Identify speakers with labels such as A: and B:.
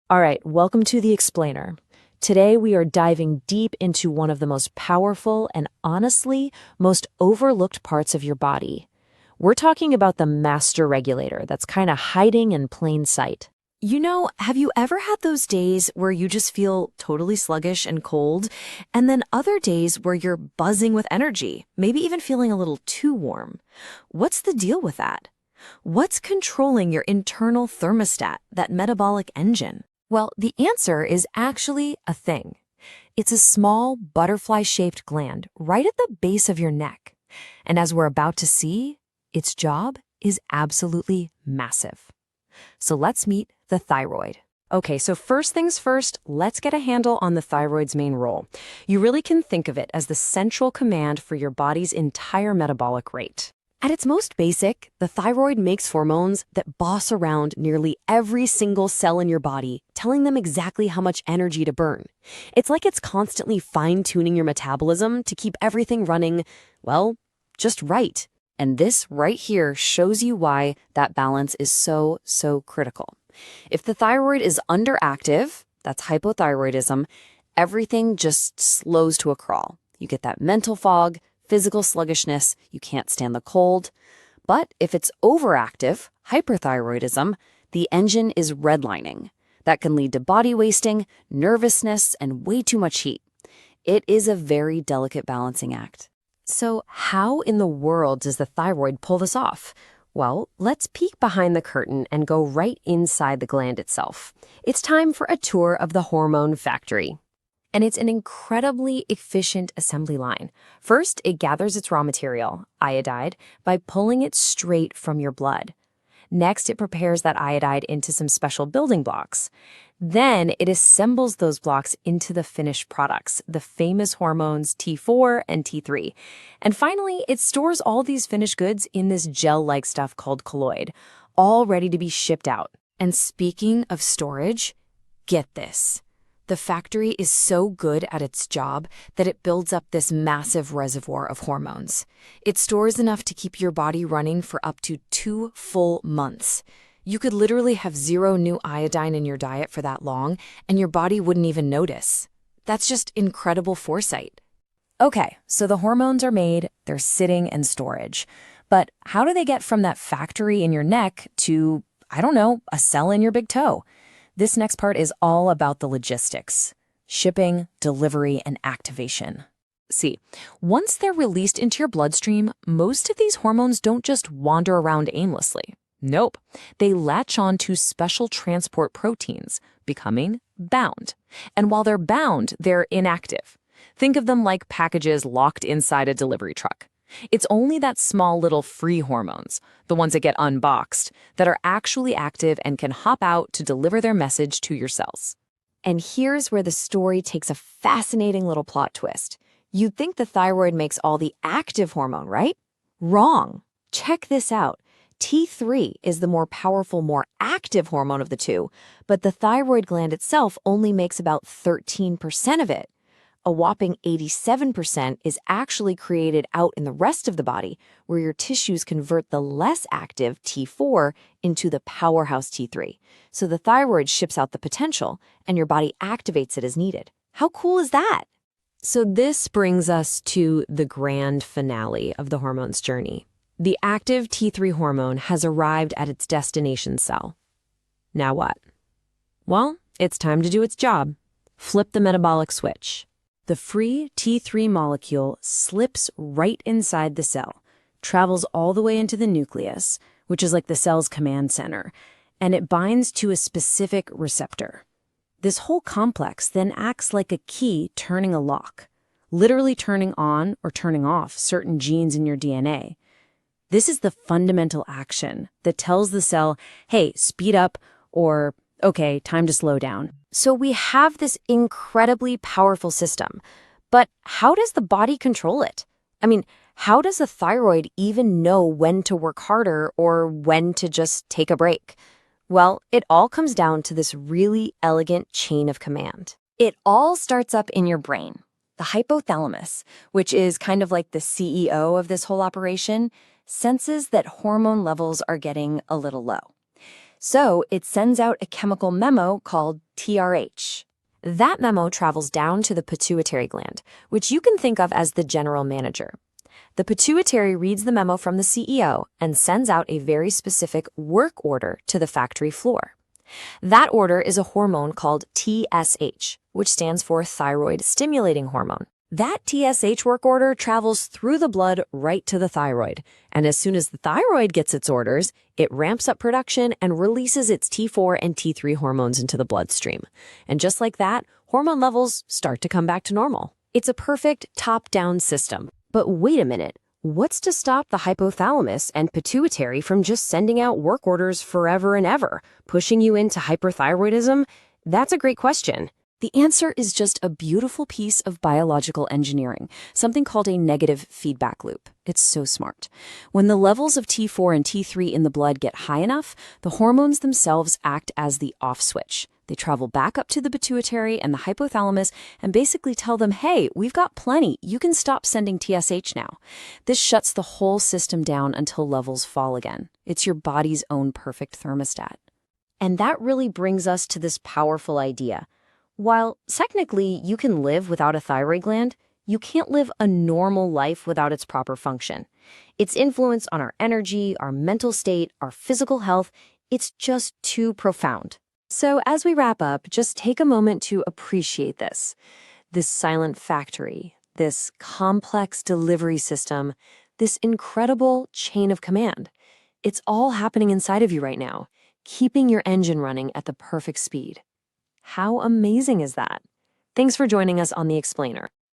A: All right, welcome to the Explainer. Today we are diving deep into one of the most powerful and honestly most overlooked parts of your body. We're talking about the master regulator that's kind of hiding in plain sight. Have you ever had those days where you just feel totally sluggish and cold, and then other days where you're buzzing with energy, maybe even feeling a little too warm? What's the deal with that? What's controlling your internal thermostat, that metabolic engine? Well, the answer is actually a thing. It's a small, butterfly-shaped gland right at the base of your neck. And as we're about to see, its job is absolutely massive. So let's meet the thyroid. Okay, so first things first, let's get a handle on the thyroid's main role. You really can think of it as the central command for your body's entire metabolic rate. At its most basic, the thyroid makes hormones that boss around nearly every single cell in your body, telling them exactly how much energy to burn. It's like it's constantly fine-tuning your metabolism to keep everything running, well, just right. And this right here shows you why that balance is so critical. If the thyroid is underactive, that's hypothyroidism, everything just slows to a crawl. You get that mental fog, physical sluggishness, you can't stand the cold. But if it's overactive, hyperthyroidism, the engine is redlining. That can lead to body wasting, nervousness, and way too much heat. It is a very delicate balancing act. So how in the world does the thyroid pull this off? Well, let's peek behind the curtain and go right inside the gland itself. It's time for a tour of the hormone factory. And it's an incredibly efficient assembly line. First, it gathers its raw material, iodide, by pulling it straight from your blood. Next, it prepares that iodide into some special building blocks. Then it assembles those blocks into the finished products, the famous hormones T4 and T3. And finally, it stores all these finished goods in this gel-like stuff called colloid, all ready to be shipped out. And speaking of storage, get this. The factory is so good at its job that it builds up this massive reservoir of hormones. It stores enough to keep your body running for up to 2 full months. You could literally have 0 new iodine in your diet for that long, and your body wouldn't even notice. That's just incredible foresight. Okay, so the hormones are made, they're sitting in storage. But how do they get from that factory in your neck to, a cell in your big toe? This next part is all about the logistics: shipping, delivery, and activation. See, once they're released into your bloodstream, most of these hormones don't just wander around aimlessly. Nope, they latch on to special transport proteins, becoming bound. And while they're bound, they're inactive. Think of them like packages locked inside a delivery truck. It's only that small little free hormones, the ones that get unboxed, that are actually active and can hop out to deliver their message to your cells. And here's where the story takes a fascinating little plot twist. You'd think the thyroid makes all the active hormone, right? Wrong. Check this out. T3 is the more powerful, more active hormone of the two, but the thyroid gland itself only makes about 13% of it. A whopping 87% is actually created out in the rest of the body, where your tissues convert the less active T4 into the powerhouse T3. So the thyroid ships out the potential, and your body activates it as needed. How cool is that? So this brings us to the grand finale of the hormone's journey. The active T3 hormone has arrived at its destination cell. Now what? Well, it's time to do its job. Flip the metabolic switch. The free T3 molecule slips right inside the cell, travels all the way into the nucleus, which is like the cell's command center, and it binds to a specific receptor. This whole complex then acts like a key turning a lock, literally turning on or turning off certain genes in your DNA. This is the fundamental action that tells the cell, hey, speed up, or okay, time to slow down. So we have this incredibly powerful system, but how does the body control it? How does the thyroid even know when to work harder or when to just take a break? Well, it all comes down to this really elegant chain of command. It all starts up in your brain. The hypothalamus, which is kind of like the CEO of this whole operation, senses that hormone levels are getting a little low.
B: So it sends out a chemical memo called TRH.
A: That memo travels down to the pituitary gland, which you can think of as the general manager. The pituitary reads the memo from the CEO and sends out a very specific work order to the factory floor. That order is a hormone called TSH, which stands for thyroid stimulating hormone. That TSH work order travels through the blood right to the thyroid, and as soon as the thyroid gets its orders, it ramps up production and releases its T4 and T3 hormones into the bloodstream. And just like that, hormone levels start to come back to normal. It's a perfect top-down system.
B: But wait a minute, what's to stop the hypothalamus and pituitary from just sending out work orders forever and ever, pushing you into hyperthyroidism? That's a great question.
A: The answer is just a beautiful piece of biological engineering, something called a negative feedback loop. It's so smart. When the levels of T4 and T3 in the blood get high enough, the hormones themselves act as the off switch. They travel back up to the pituitary and the hypothalamus and basically tell them, hey, we've got plenty. You can stop sending TSH now. This shuts the whole system down until levels fall again. It's your body's own perfect thermostat.
B: And that really brings us to this powerful idea. While technically you can live without a thyroid gland, you can't live a normal life without its proper function. Its influence on our energy, our mental state, our physical health, it's just too profound.
A: So as we wrap up, just take a moment to appreciate this. This silent factory, this complex delivery system, this incredible chain of command. It's all happening inside of you right now, keeping your engine running at the perfect speed. How amazing is that? Thanks for joining us on The Explainer.